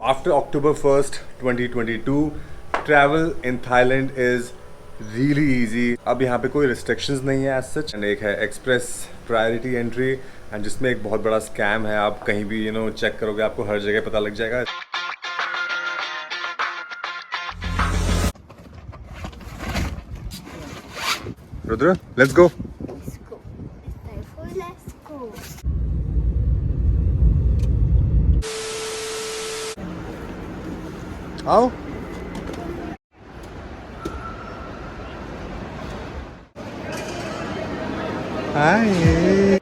After October 1st, 2022, travel in Thailand is really easy. अब यहाँ पे कोई restrictions नहीं है as such. And एक है express priority entry and जिसमें एक बहुत बड़ा scam है. आप कहीं भी check करोगे आपको हर जगह पता लग जाएगा. Rudra, let's go. Let's go. Let's go. आओ. Hi.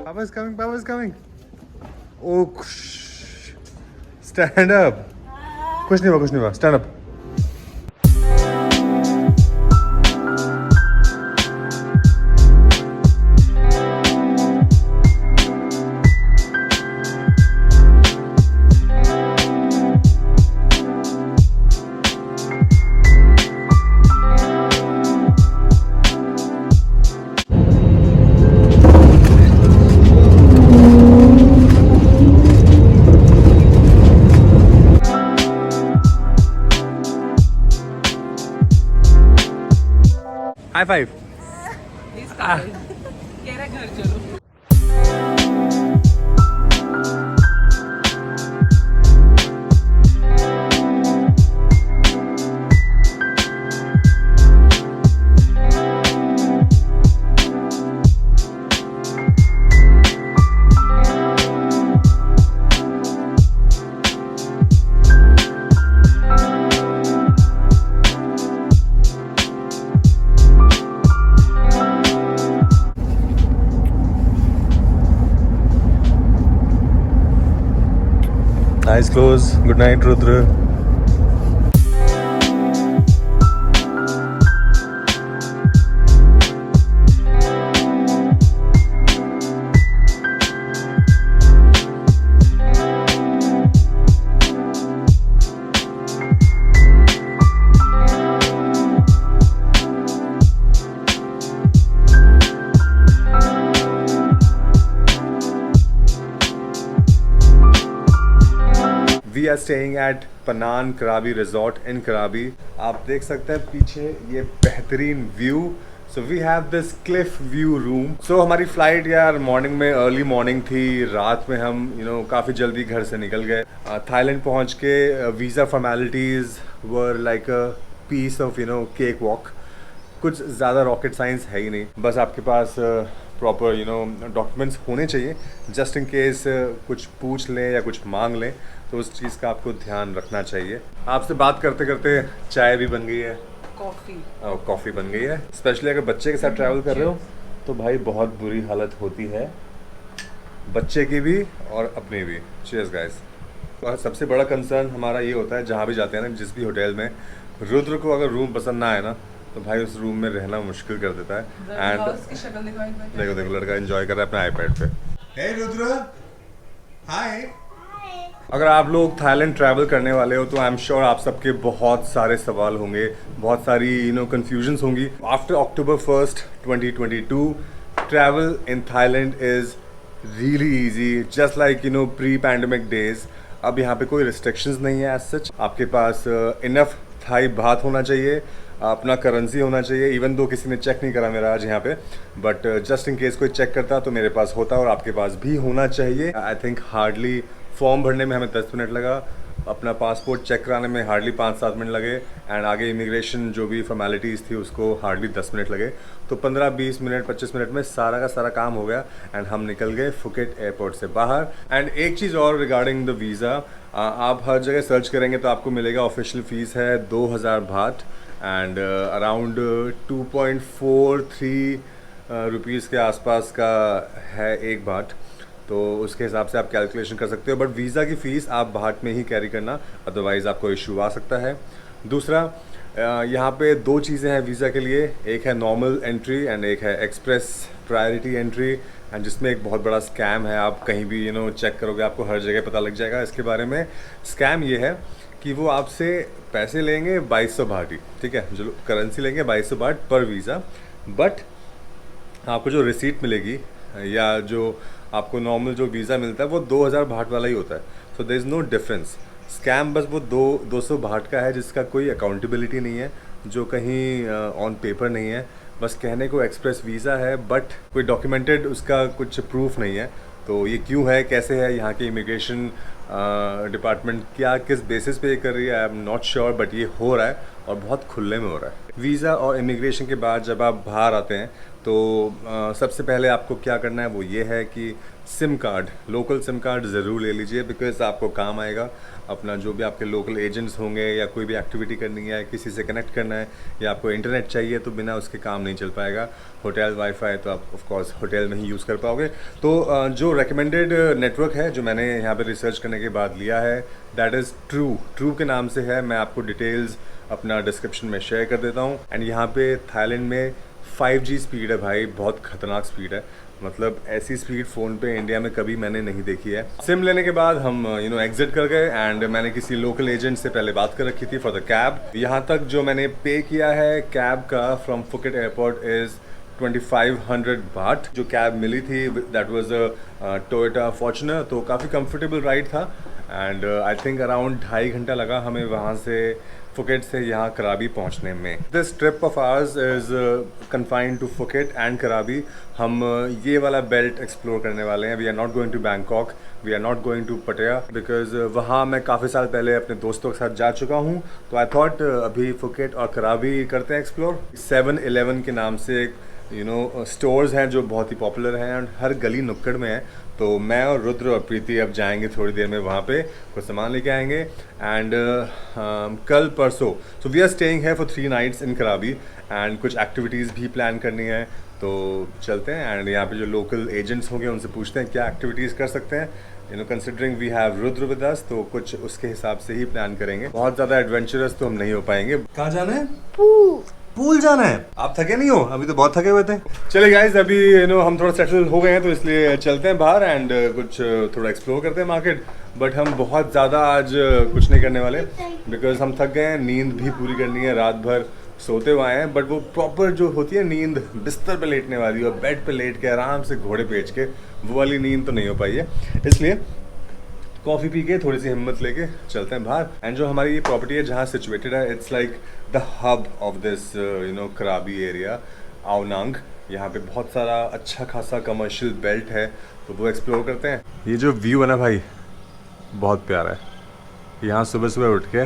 Papa's coming, Papa's coming. Oh, stand up. कुछ नहीं हुआ, stand up. High five. कह रहा घर चलो. Eyes closed. Good night, Rudra. We are staying at Pannan Krabi Resort in Krabi. आप देख सकते हैं पीछे ये बेहतरीन view. So we have this cliff view room. So हमारी फ्लाइट यार मॉर्निंग में अर्ली मॉर्निंग थी. रात में हम काफ़ी जल्दी घर से निकल गए. थाईलैंड पहुंच के visa formalities were like a piece of cake walk. कुछ ज़्यादा रॉकेट साइंस है ही नहीं. बस आपके पास प्रॉपर डॉक्यूमेंट्स होने चाहिए. जस्ट इन केस कुछ पूछ लें या कुछ मांग लें तो उस चीज़ का आपको ध्यान रखना चाहिए. आपसे बात करते करते चाय भी बन गई है. कॉफ़ी बन गई है. स्पेशली अगर बच्चे के साथ ट्रैवल कर रहे हो तो भाई बहुत बुरी हालत होती है, बच्चे की भी और अपनी भी. Cheers guys. और सबसे बड़ा कंसर्न हमारा ये होता है जहाँ भी जाते हैं ना, जिस भी होटल में, रुद्र को अगर रूम पसंद ना आए ना तो भाई उस रूम में रहना मुश्किल कर देता है. एंड देखो लड़का एंजॉय कर रहा है अपने आईपैड पे. हे रुद्र, हाय. अगर आप लोग थाईलैंड ट्रैवल करने वाले हो तो आई एम श्योर आप सबके बहुत सारे सवाल होंगे, बहुत सारी कन्फ्यूजन्स होंगी. After October 1st, 2022, travel in Thailand is really easy, just like pre pandemic days. अब यहाँ पे कोई रिस्ट्रिक्शंस नहीं है एज सच. आपके पास इनफ थाई बात होना चाहिए, अपना करेंसी होना चाहिए. इवन दो किसी ने चेक नहीं करा मेरा आज यहाँ पे, बट जस्ट इन केस कोई चेक करता तो मेरे पास होता और आपके पास भी होना चाहिए. आई थिंक हार्डली फॉर्म भरने में हमें 10 मिनट लगा, अपना पासपोर्ट चेक कराने में हार्डली 5-7 मिनट लगे, एंड आगे इमिग्रेशन जो भी फॉर्मेलिटीज़ थी उसको हार्डली 10 मिनट लगे. तो 15-20 मिनट 25 मिनट में सारा का सारा काम हो गया एंड हम निकल गए फुकेट एयरपोर्ट से बाहर. एंड एक चीज़ और रिगार्डिंग द वीज़ा, आप हर जगह सर्च करेंगे तो आपको मिलेगा ऑफिशियल फ़ीस है 2000 बात एंड अराउंड 2.43 रुपीज़ के आसपास का है एक बाट, तो उसके हिसाब से आप कैलकुलेशन कर सकते हो। बट वीज़ा की फ़ीस आप बाट में ही कैरी करना, अदरवाइज़ आपको इशू आ सकता है। दूसरा, यहाँ पे दो चीज़ें हैं वीज़ा के लिए, एक है नॉर्मल एंट्री एंड एक है एक्सप्रेस प्रायोरिटी एंट्री, एंड जिसमें एक बहुत बड़ा स्कैम है। आप कहीं भी चेक करोगे आपको हर जगह पता लग जाएगा इसके बारे में। स्कैम ये है कि वो आपसे पैसे लेंगे 2200 बाट ही, ठीक है, जो करेंसी लेंगे 2200 बाट पर वीज़ा, बट आपको जो रिसीट मिलेगी या जो आपको नॉर्मल जो वीज़ा मिलता है वो 2000 बाट वाला ही होता है। So there is no difference. Scam बस वो 200 बाट का है जिसका कोई अकाउंटेबिलिटी नहीं है, जो कहीं ऑन पेपर नहीं है, बस कहने को एक्सप्रेस वीज़ा है बट कोई डॉक्यूमेंटेड उसका कुछ प्रूफ नहीं है। तो ये क्यों है, कैसे है, यहाँ के इमिग्रेशन डिपार्टमेंट क्या किस बेसिस पे ये कर रही है, I am not sure, but ये हो रहा है और बहुत खुले में हो रहा है। वीज़ा और इमिग्रेशन के बाद जब आप बाहर आते हैं तो सबसे पहले आपको क्या करना है वो ये है कि SIM card, local SIM card ज़रूर ले लीजिए, बिकॉज आपको काम आएगा। अपना जो भी आपके लोकल एजेंट्स होंगे या कोई भी एक्टिविटी करनी है, किसी से कनेक्ट करना है या आपको इंटरनेट चाहिए, तो बिना उसके काम नहीं चल पाएगा। होटल वाईफाई तो आप ऑफ कोर्स होटल में ही यूज़ कर पाओगे। तो जो रिकमेंडेड नेटवर्क है जो मैंने यहाँ पे रिसर्च करने के बाद लिया है, दैट इज़ ट्रू के नाम से है। मैं आपको डिटेल्स अपना डिस्क्रिप्शन में शेयर कर देता हूँ। एंड यहाँ पे थाईलैंड में 5G स्पीड है भाई, बहुत खतरनाक स्पीड है, मतलब ऐसी स्पीड फ़ोन पे इंडिया में कभी मैंने नहीं देखी है। सिम लेने के बाद हम एग्जिट कर गए एंड मैंने किसी लोकल एजेंट से पहले बात कर रखी थी फॉर द कैब। यहाँ तक जो मैंने पे किया है कैब का फ्रॉम फुकेट एयरपोर्ट इज़ 2500 बाट। जो कैब मिली थी that was a Toyota Fortuner, तो काफ़ी कंफर्टेबल राइड था एंड आई थिंक अराउंड 2.5 घंटा लगा हमें वहाँ से फुकेट से यहाँ कराबी पहुँचने में। This trip of ours is confined to Phuket and Krabi. हम ये वाला बेल्ट एक्सप्लोर करने वाले हैं। We are not going to Bangkok, we are not going to Pattaya, because वहाँ मैं काफ़ी साल पहले अपने दोस्तों के साथ जा चुका हूँ। तो आई थॉट अभी फुकेट और कराबी करते हैं एक्सप्लोर। 7-Eleven के नाम से एक स्टोर्स हैं जो बहुत ही पॉपुलर हैं और हर गली नुक्कड़ में है। तो मैं और रुद्र और प्रीति अब जाएंगे थोड़ी देर में वहाँ पे, कुछ सामान लेके आएंगे एंड कल परसों सो वी आर स्टेइंग है फॉर 3 नाइट्स इन कराबी एंड कुछ एक्टिविटीज़ भी प्लान करनी है। तो चलते हैं एंड यहाँ पे जो लोकल एजेंट्स होंगे उनसे पूछते हैं क्या एक्टिविटीज़ कर सकते हैं। Considering we have Rudra with us, तो कुछ उसके हिसाब से ही प्लान करेंगे। बहुत ज़्यादा एडवेंचरस तो हम नहीं हो पाएंगे। कहाँ जाना है? पूल जाना है। आप थके नहीं हो? अभी तो बहुत थके हुए थे। चलिए गाइज, अभी हम थोड़ा सेटल हो गए हैं तो इसलिए चलते हैं बाहर एंड कुछ थोड़ा एक्सप्लोर करते हैं मार्केट। बट हम बहुत ज़्यादा आज कुछ नहीं करने वाले बिकॉज हम थक गए हैं। नींद भी पूरी करनी है, रात भर सोते हुए आए हैं, बट वो प्रॉपर जो होती है नींद बिस्तर पे लेटने वाली और बेड पे लेट के आराम से घोड़े बेच के, वो वाली नींद तो नहीं हो पाई है। इसलिए कॉफ़ी पी के थोड़ी सी हिम्मत लेके चलते हैं बाहर। एंड जो हमारी ये प्रॉपर्टी है जहाँ सिचुएटेड है, it's like the hub of this कराबी एरिया, आओ नांग। यहाँ पे बहुत सारा अच्छा खासा कमर्शियल बेल्ट है, तो वो एक्सप्लोर करते हैं। ये जो व्यू है ना भाई, बहुत प्यारा है। यहाँ सुबह सुबह उठ के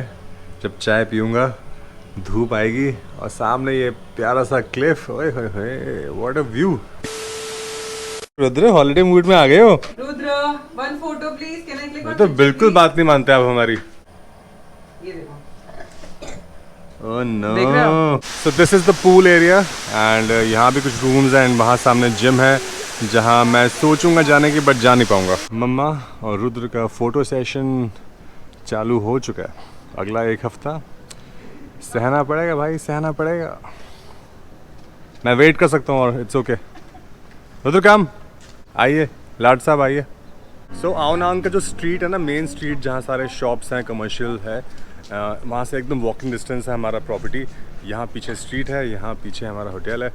जब चाय पीऊँगा, धूप आएगी और सामने ये प्यारा सा क्लिफ, ओए होए होए, what a view. Rudra, holiday mood में आ गए हो? Rudra, one photo please. Can I click on तो picture, बिल्कुल please? बात नहीं मानते आप हमारी। ये देखो। Oh देख रहे हो? no! So this is the pool area and यहाँ भी कुछ rooms हैं एंड वहाँ सामने जिम है जहाँ मैं सोचूंगा जाने की, बट जा नहीं पाऊंगा। मम्मा और रुद्र का फोटो सेशन चालू हो चुका है। अगला 1 हफ्ता सहना पड़ेगा भाई, सहना पड़ेगा। मैं वेट कर सकता हूँ और इट्स ओके। रुद्र काम, आइए लाड साहब आइए। सो आओनांग का जो स्ट्रीट है ना, मेन स्ट्रीट जहाँ सारे शॉप्स हैं, कमर्शियल है, वहाँ से एकदम वॉकिंग डिस्टेंस है हमारा प्रॉपर्टी। यहाँ पीछे स्ट्रीट है, यहाँ पीछे हमारा होटल है।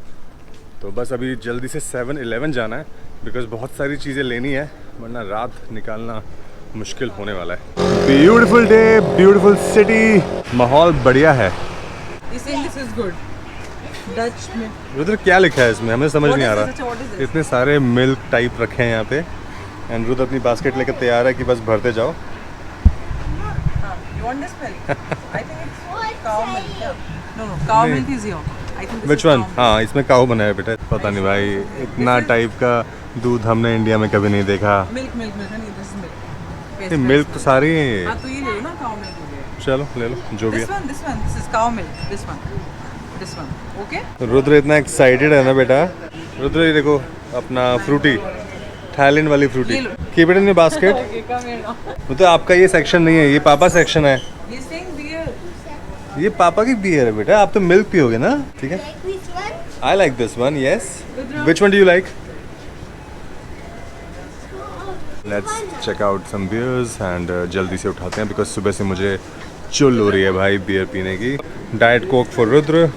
तो बस अभी जल्दी से 7-Eleven जाना है बिकॉज बहुत सारी चीज़ें लेनी है, वरना रात निकालना मुश्किल होने वाला है। ब्यूटीफुल डे, ब्यूटीफुल सिटी, माहौल बढ़िया है। You think this is good? Dutch में। रुद्र क्या लिखा है इसमें, हमें समझ What नहीं is uh this? What is रहा। this? इतने सारे मिल्क टाइप रखे हैं यहाँ पे एंड रुद्र अपनी बास्केट लेकर तैयार है कि बस भरते जाओ। You want this milk? I think it's cow milk. Yeah. No, cow नहीं। milk is here. I think this which is one? cow milk. हाँ, इसमें काऊ बना है बेटा। पता नहीं भाई, इतना टाइप का दूध हमने इंडिया में कभी नहीं देखा। Milk. नहीं, this is milk. Paste, ये मिल्क तो सारी है। हाँ तो ये ले लो ना, cow milk हो गया। चलो ले लो जो भी This है। one. This is cow milk. This one. Okay? Rudra इतना एक्साइटेड है ना बेटा रुद्र ये देखो अपना फ्रूटी, थाईलैंड वाली Frooti. Keep it in the basket. तो आपका ये सेक्शन नहीं है, ये पापा सेक्शन है। ये पापा की बियर है बेटा, आप तो मिल्क पियोगे ना, ठीक है। Like which one? I like this one, yes. Which one do you like? Let's check out some beers and जल्दी से उठाते हैं बिकॉज सुबह से मुझे चुल हो रही है भाई बियर पीने की। Diet coke for Rudra.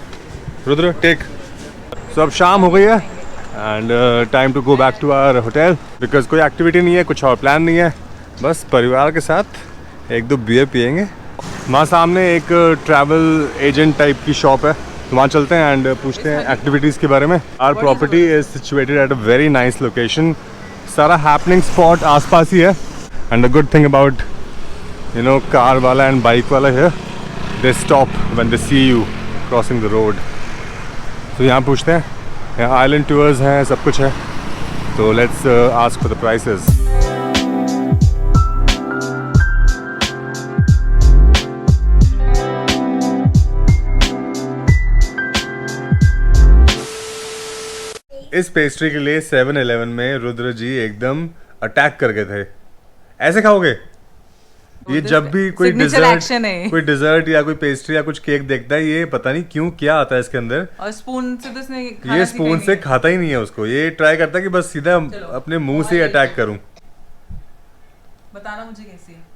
Rudra take. So अब शाम हो गई है and time to go back to our hotel because कोई एक्टिविटी नहीं है, कुछ और प्लान नहीं है, बस परिवार के साथ एक दो बियर पियेंगे। वहाँ सामने एक ट्रैवल एजेंट टाइप की शॉप है, तो वहाँ चलते हैं एंड पूछते हैं एक्टिविटीज़ के बारे में। Our property is situated at a very nice location, सारा हैपनिंग स्पॉट आसपास ही है। And the good thing about you know car वाला एंड बाइक वाला है, they stop when they see you crossing the road. तो यहाँ पूछते हैं, यहाँ आइलैंड टूर्स हैं, सब कुछ है, तो let's ask for the prices. इस पेस्ट्री के लिए 7-Eleven में रुद्र जी एकदम अटैक कर गए थे। ऐसे खाओगे? ये जब भी कोई डिजर्ट या कोई पेस्ट्री या कुछ केक देखता है, ये पता नहीं क्यों क्या आता है इसके अंदर, और स्पून से तो इसने ये स्पून से खाता ही नहीं है उसको। ये ट्राई करता है कि बस सीधा अपने मुंह से ही अटैक करूं। बताना मुझे कैसी है।